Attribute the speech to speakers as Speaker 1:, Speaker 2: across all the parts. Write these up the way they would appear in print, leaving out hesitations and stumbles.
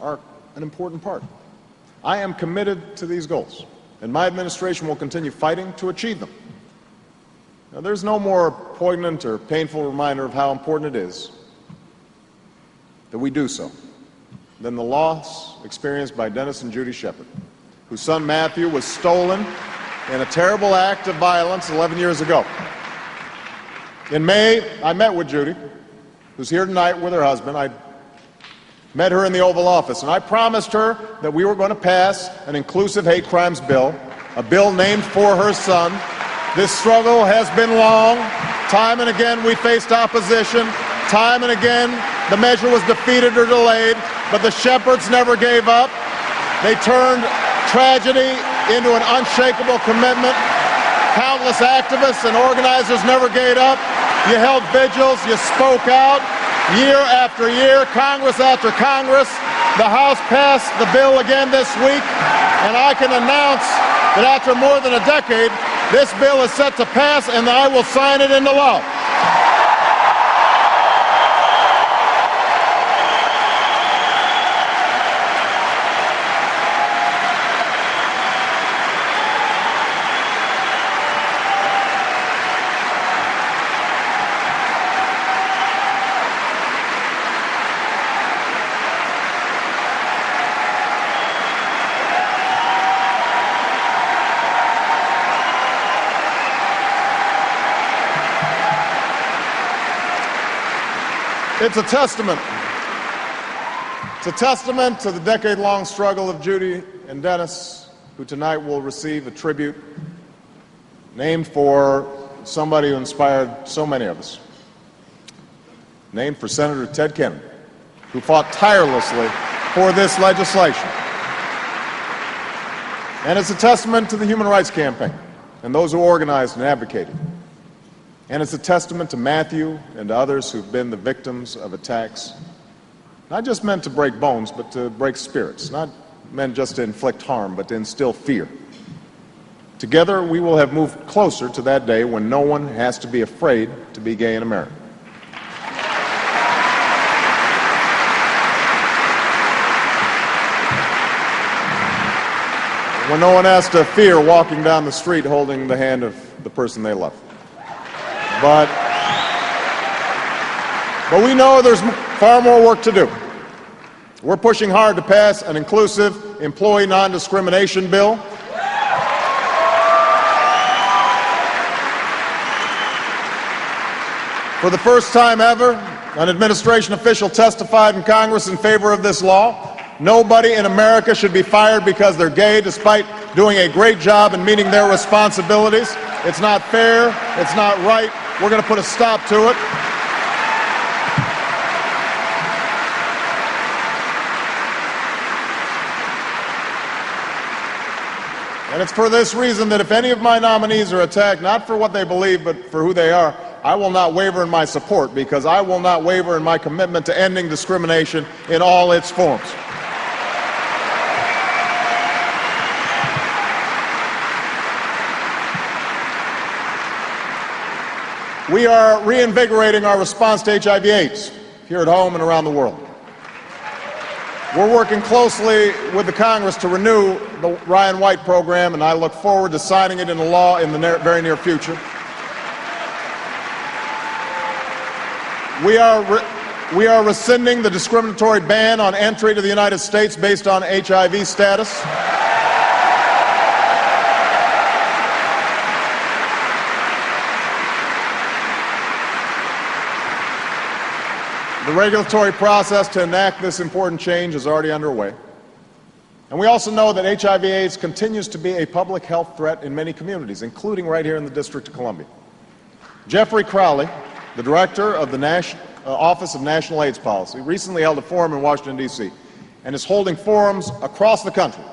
Speaker 1: are an important part. I am committed to these goals, and my administration will continue fighting to achieve them. Now, there's no more poignant or painful reminder of how important it is that we do so than the loss experienced by Dennis and Judy Shepard, whose son Matthew was stolen in a terrible act of violence 11 years ago. In May, I met with Judy, who's here tonight with her husband. I met her in the Oval Office, and I promised her that we were going to pass an inclusive hate crimes bill, a bill named for her son. This struggle has been long. Time and again we faced opposition. Time and again the measure was defeated or delayed, but the Shepards never gave up. They turned tragedy into an unshakable commitment. Countless activists and organizers never gave up. You held vigils, you spoke out. Year after year, Congress after Congress, the House passed the bill again this week, and I can announce that after more than a decade, this bill is set to pass, and I will sign it into law. It's a testament. It's a testament to the decade-long struggle of Judy and Dennis, who tonight will receive a tribute named for somebody who inspired so many of us, named for Senator Ted Kennedy, who fought tirelessly for this legislation. And it's a testament to the Human Rights Campaign and those who organized and advocated. And it's a testament to Matthew and to others who've been the victims of attacks, not just meant to break bones, but to break spirits, not meant just to inflict harm, but to instill fear. Together, we will have moved closer to that day when no one has to be afraid to be gay in America. When no one has to fear walking down the street holding the hand of the person they love. But we know there's far more work to do. We're pushing hard to pass an inclusive employee non-discrimination bill. For the first time ever, an administration official testified in Congress in favor of this law. Nobody in America should be fired because they're gay, despite doing a great job in meeting their responsibilities. It's not fair. It's not right. We're going to put a stop to it. And it's for this reason that if any of my nominees are attacked, not for what they believe, but for who they are, I will not waver in my support, because I will not waver in my commitment to ending discrimination in all its forms. We are reinvigorating our response to HIV/AIDS here at home and around the world. We're working closely with the Congress to renew the Ryan White program, and I look forward to signing it into law in the very near future. We are rescinding the discriminatory ban on entry to the United States based on HIV status. The regulatory process to enact this important change is already underway. And we also know that HIV/AIDS continues to be a public health threat in many communities, including right here in the District of Columbia. Jeffrey Crowley, the director of the Office of National AIDS Policy, recently held a forum in Washington, D.C., and is holding forums across the country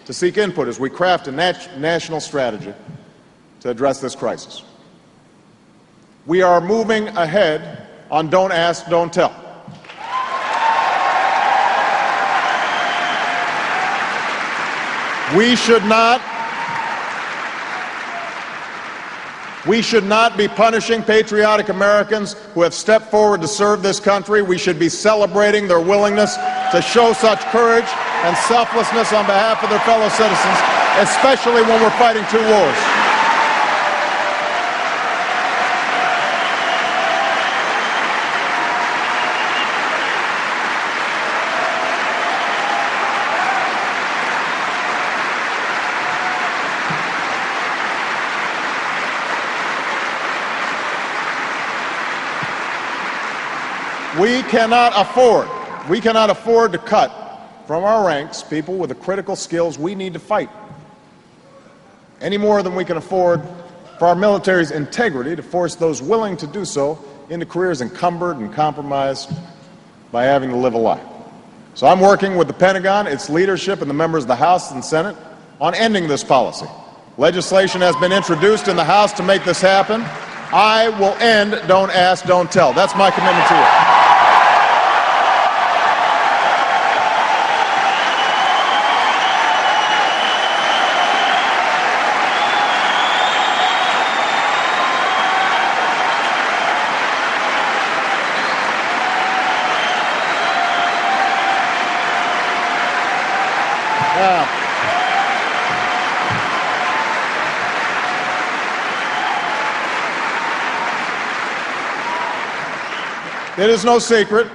Speaker 1: to seek input as we craft a national strategy to address this crisis. We are moving ahead on Don't Ask, Don't Tell. We should not be punishing patriotic Americans who have stepped forward to serve this country. We should be celebrating their willingness to show such courage and selflessness on behalf of their fellow citizens, especially when we're fighting two wars. We cannot afford to cut from our ranks people with the critical skills we need to fight, any more than we can afford for our military's integrity to force those willing to do so into careers encumbered and compromised by having to live a lie. So I'm working with the Pentagon, its leadership, and the members of the House and Senate on ending this policy. Legislation has been introduced in the House to make this happen. I will end Don't Ask, Don't Tell. That's my commitment to you. It is no secret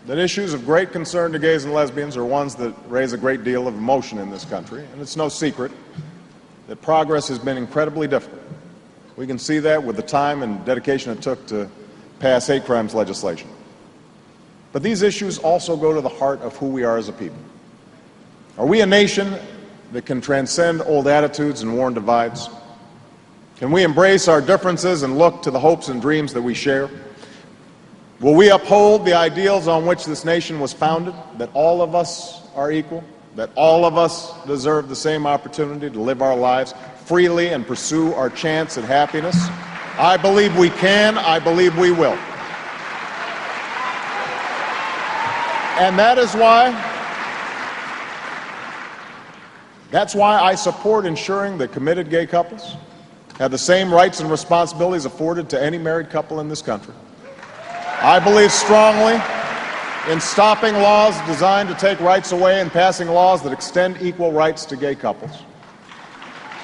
Speaker 1: that issues of great concern to gays and lesbians are ones that raise a great deal of emotion in this country, and it's no secret that progress has been incredibly difficult. We can see that with the time and dedication it took to pass hate crimes legislation. But these issues also go to the heart of who we are as a people. Are we a nation that can transcend old attitudes and worn divides? Can we embrace our differences and look to the hopes and dreams that we share? Will we uphold the ideals on which this nation was founded, that all of us are equal, that all of us deserve the same opportunity to live our lives freely and pursue our chance at happiness? I believe we can. I believe we will. And that's why I support ensuring that committed gay couples have the same rights and responsibilities afforded to any married couple in this country. I believe strongly in stopping laws designed to take rights away and passing laws that extend equal rights to gay couples.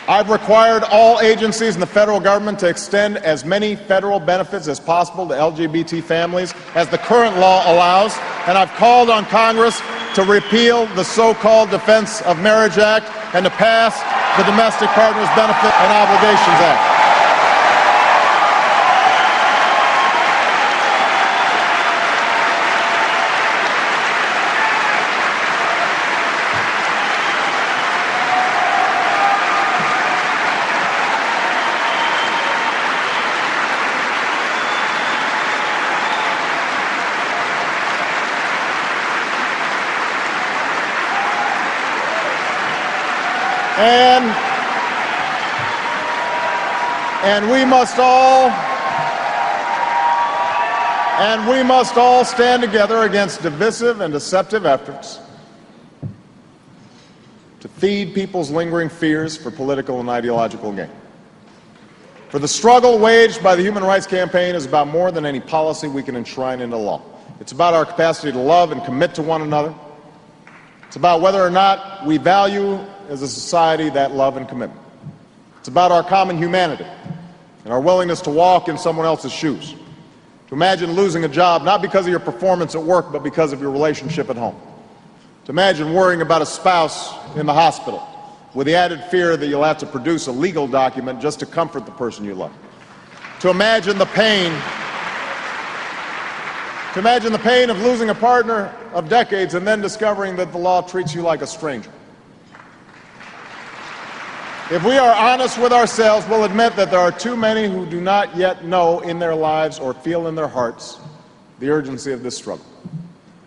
Speaker 1: I've required all agencies in the federal government to extend as many federal benefits as possible to LGBT families as the current law allows, and I've called on Congress to repeal the so-called Defense of Marriage Act and to pass the Domestic Partners Benefit and Obligations Act. And we must all stand together against divisive and deceptive efforts to feed people's lingering fears for political and ideological gain. For the struggle waged by the Human Rights Campaign is about more than any policy we can enshrine into law. It's about our capacity to love and commit to one another. It's about whether or not we value as a society that love and commitment. It's about our common humanity and our willingness to walk in someone else's shoes, to imagine losing a job not because of your performance at work but because of your relationship at home, to imagine worrying about a spouse in the hospital with the added fear that you'll have to produce a legal document just to comfort the person you love, to imagine the pain of losing a partner of decades and then discovering that the law treats you like a stranger. If we are honest with ourselves, we'll admit that there are too many who do not yet know in their lives or feel in their hearts the urgency of this struggle.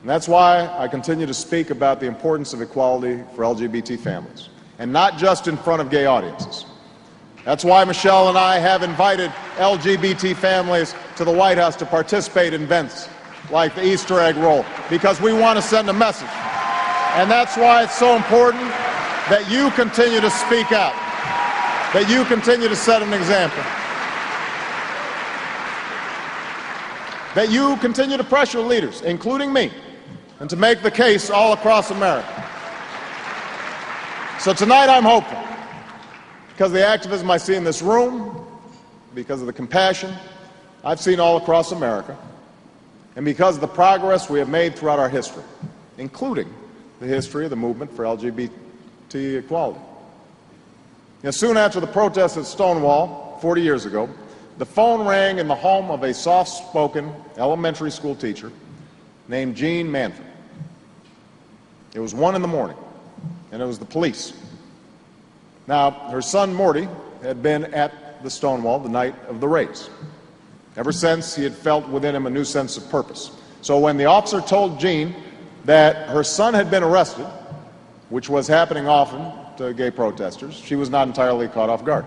Speaker 1: And that's why I continue to speak about the importance of equality for LGBT families, and not just in front of gay audiences. That's why Michelle and I have invited LGBT families to the White House to participate in events like the Easter egg roll, because we want to send a message. And that's why it's so important that you continue to speak out, that you continue to set an example, that you continue to pressure leaders, including me, and to make the case all across America. So tonight I'm hopeful, because of the activism I see in this room, because of the compassion I've seen all across America, and because of the progress we have made throughout our history, including the history of the movement for LGBT equality. Soon after the protests at Stonewall 40 years ago, the phone rang in the home of a soft-spoken elementary school teacher named Jean Manford. It was 1 in the morning, and it was the police. Now, her son Morty had been at the Stonewall the night of the raids. Ever since, he had felt within him a new sense of purpose. So when the officer told Jean that her son had been arrested, which was happening often to gay protesters, she was not entirely caught off guard.